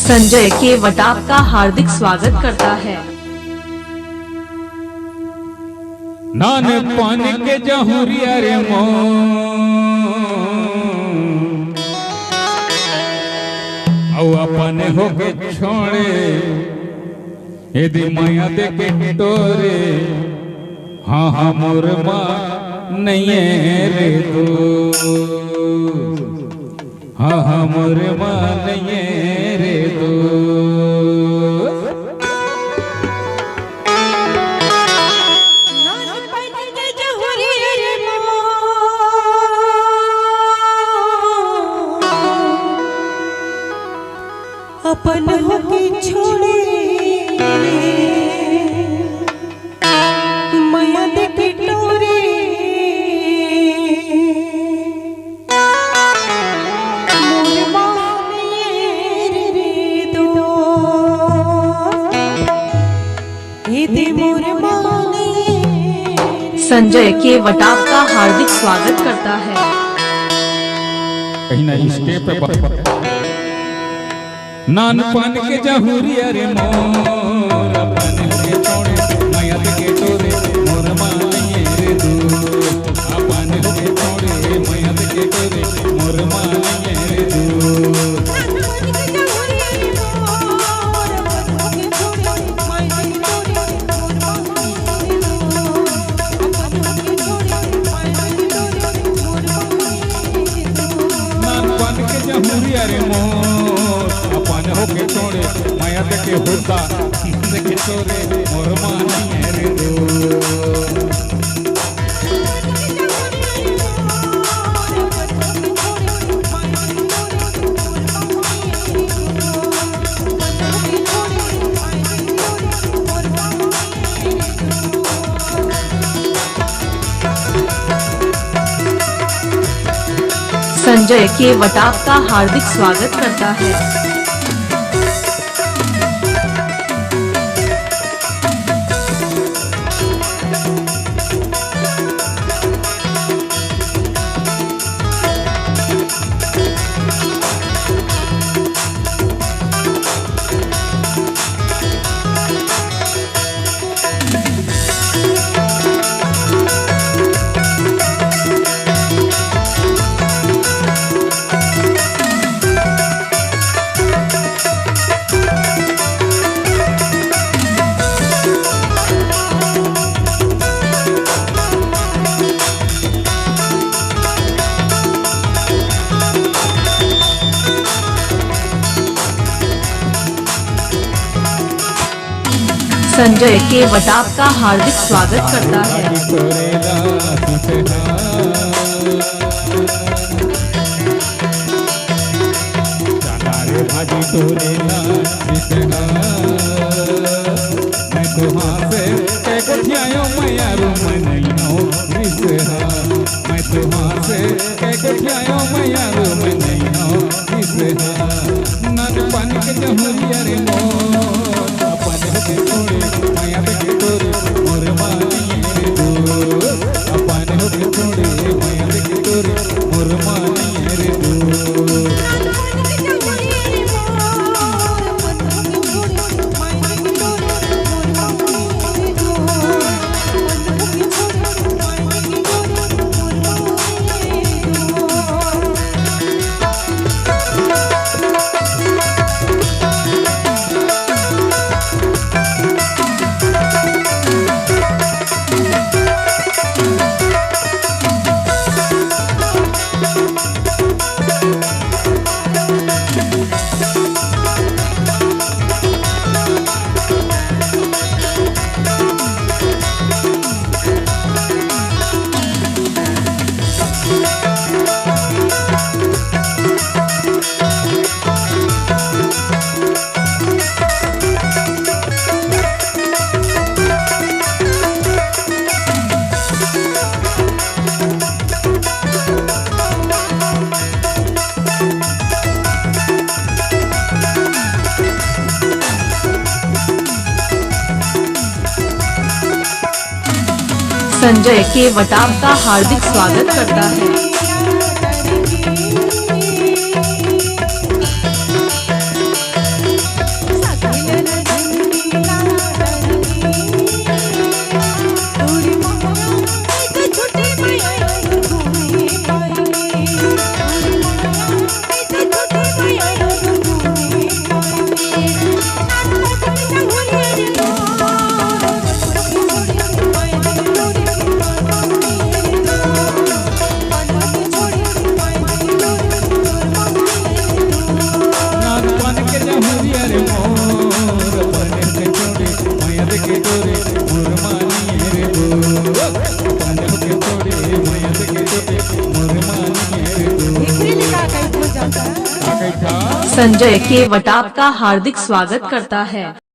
संजय केवट आपका हार्दिक स्वागत करता है। नान पान के जहुरिया रे मो औ अपने होके छोड़े यदि माया दे के टोरे हाँ हाँ मोर माँ नहीं है रे तू हाँ हाँ मोर माँ नहीं है रे तू अपन होके छोड़े माया दे के टोरे मोर माने रे दो दे मोर माने। संजय केवट आपका हार्दिक स्वागत करता है। कहीं ना स्टेप नान पान के जहुरिया रे मोर अपन के छोड़े माया के टोरे मोर मानिए रे तू अपन के छोड़े माया के टोरे मोर मानिए रे तू नान पान के जहुरिया रे मोर अपन होके छोड़े माया के होता के छोरे मोर मानिए रे तू संजय केवट आपका हार्दिक स्वागत करता है। संजय केवट आपका हार्दिक स्वागत करता है। भाजी तोरेला मैं तो हाँ से कैकोठियायो मैया रू नहीं हो रिसहा मैं तो हाँ से कैकोठियायो मैया रू नहीं हो रिसहा नान पान के जहुरिया रे मोर अपन के छोड़े माया के टोरे मोर मानिए रे तू अपन के छोड़े माया के टोरे मोर मानिए रे तू संजय केवट आपका हार्दिक स्वागत करता है। मानिए रे एकरे लिखा कहीं हो जाता है। का कैठा संजय केवट आपका हार्दिक स्वागत करता है।